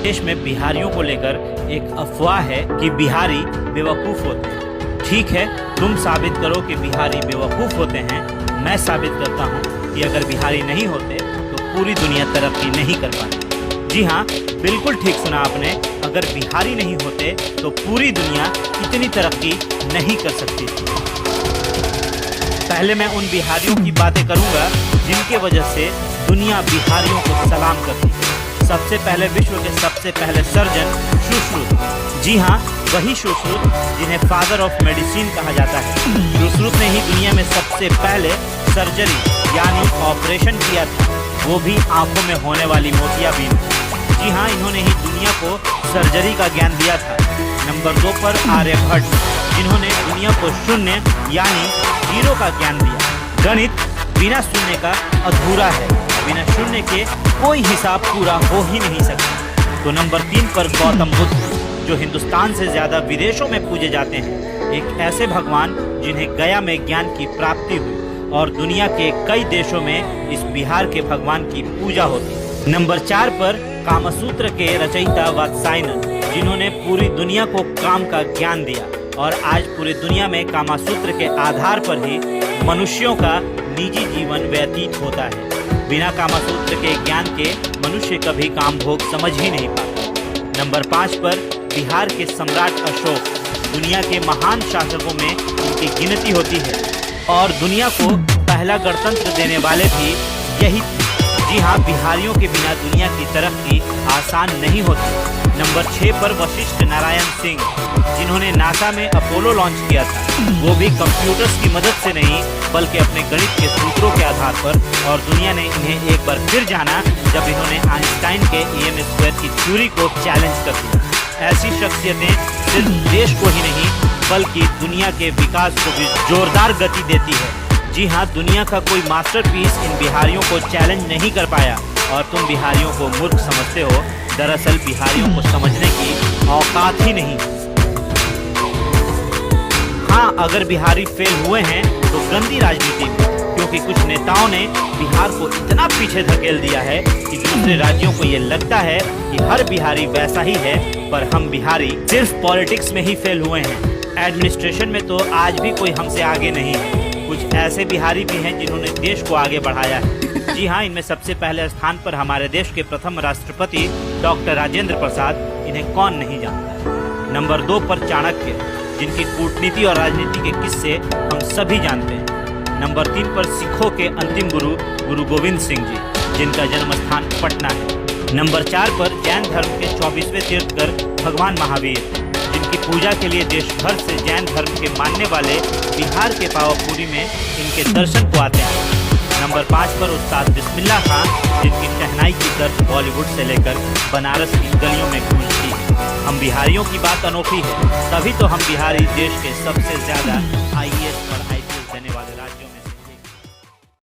देश में बिहारियों को लेकर एक अफवाह है कि बिहारी बेवकूफ़ होते हैं। ठीक है, तुम साबित करो कि बिहारी बेवकूफ़ होते हैं। मैं साबित करता हूँ कि अगर बिहारी नहीं होते तो पूरी दुनिया तरक्की नहीं कर पाती। जी हाँ, बिल्कुल ठीक सुना आपने। अगर बिहारी नहीं होते तो पूरी दुनिया इतनी तरक्की नहीं कर सकती थी। पहले मैं उन बिहारियों की बातें करूंगा जिनके वजह से दुनिया बिहारियों को सलाम करती है। सबसे पहले विश्व के सबसे पहले सर्जन सुश्रुत। जी हाँ, वही सुश्रुत जिन्हें फादर ऑफ मेडिसिन कहा जाता है। सुश्रुत ने ही दुनिया में सबसे पहले सर्जरी यानी ऑपरेशन किया था, वो भी आंखों में होने वाली मोतियाबिंद। जी हाँ, इन्होंने ही दुनिया को सर्जरी का ज्ञान दिया था। नंबर 2 पर आर्यभट्ट, जिन्होंने दुनिया को शून्य यानी जीरो का ज्ञान दिया। गणित बिना शून्य का अधूरा है, बिना शून्य के कोई हिसाब पूरा हो ही नहीं सकता। तो नंबर 3 पर गौतम बुद्ध, जो हिंदुस्तान से ज्यादा विदेशों में पूजे जाते हैं। एक ऐसे भगवान जिन्हें गया में ज्ञान की प्राप्ति हुई और दुनिया के कई देशों में इस बिहार के भगवान की पूजा होती। नंबर 4 पर कामसूत्र के रचयिता वात्सायन, जिन्होंने पूरी दुनिया को काम का ज्ञान दिया और आज पूरी दुनिया में कामसूत्र के आधार पर ही मनुष्यों का निजी जीवन व्यतीत होता है। बिना कामसूत्र के ज्ञान के मनुष्य कभी काम भोग समझ ही नहीं पाता। नंबर 5 पर बिहार के सम्राट अशोक, दुनिया के महान शासकों में उनकी गिनती होती है और दुनिया को पहला गणतंत्र देने वाले भी यही थे। जी हाँ, बिहारियों के बिना दुनिया की तरक्की आसान नहीं होती। नंबर 6 पर वशिष्ठ नारायण सिंह, जिन्होंने नासा में अपोलो लॉन्च किया था, वो भी कंप्यूटर्स की मदद से नहीं बल्कि अपने गणित के सूत्रों के आधार पर। और दुनिया ने इन्हें एक बार फिर जाना जब इन्होंने आइंस्टाइन के EM² की थ्योरी को चैलेंज कर दिया। ऐसी शख्सियतें सिर्फ देश को ही नहीं बल्कि दुनिया के विकास को भी जोरदार गति देती है। जी हाँ, दुनिया का कोई मास्टरपीस इन बिहारियों को चैलेंज नहीं कर पाया और तुम बिहारियों को मूर्ख समझते हो। दरअसल बिहारियों को समझने की औकात ही नहीं। हाँ, अगर बिहारी फेल हुए हैं तो गंदी राजनीति में, क्योंकि कुछ नेताओं ने बिहार को इतना पीछे धकेल दिया है कि दूसरे राज्यों को ये लगता है कि हर बिहारी वैसा ही है, पर हम बिहारी सिर्फ पॉलिटिक्स में ही फेल हुए हैं। एडमिनिस्ट्रेशन में तो आज भी कोई हमसे आगे नहीं है। कुछ ऐसे बिहारी भी हैं जिन्होंने देश को आगे बढ़ाया है। जी हाँ, इनमें सबसे पहले स्थान पर हमारे देश के प्रथम राष्ट्रपति डॉक्टर राजेंद्र प्रसाद, इन्हें कौन नहीं जानता। नंबर 2 पर चाणक्य, जिनकी कूटनीति और राजनीति के किस्से हम सभी जानते हैं। नंबर 3 पर सिखों के अंतिम गुरु गोविंद सिंह जी, जिनका जन्म स्थान पटना है। नंबर 4 पर जैन धर्म के 24वें तीर्थंकर भगवान महावीर, जिनकी पूजा के लिए देश भर से जैन धर्म के मानने वाले बिहार के पावापुरी में इनके दर्शन को आते हैं। नंबर 5 पर उस्ताद बिस्मिल्लाह खान, जिनकी शहनाई की दर्द बॉलीवुड से लेकर बनारस की गलियों में गूंजती है। हम बिहारियों की बात अनोखी है, तभी तो हम बिहारी देश के सबसे ज्यादा IAS पर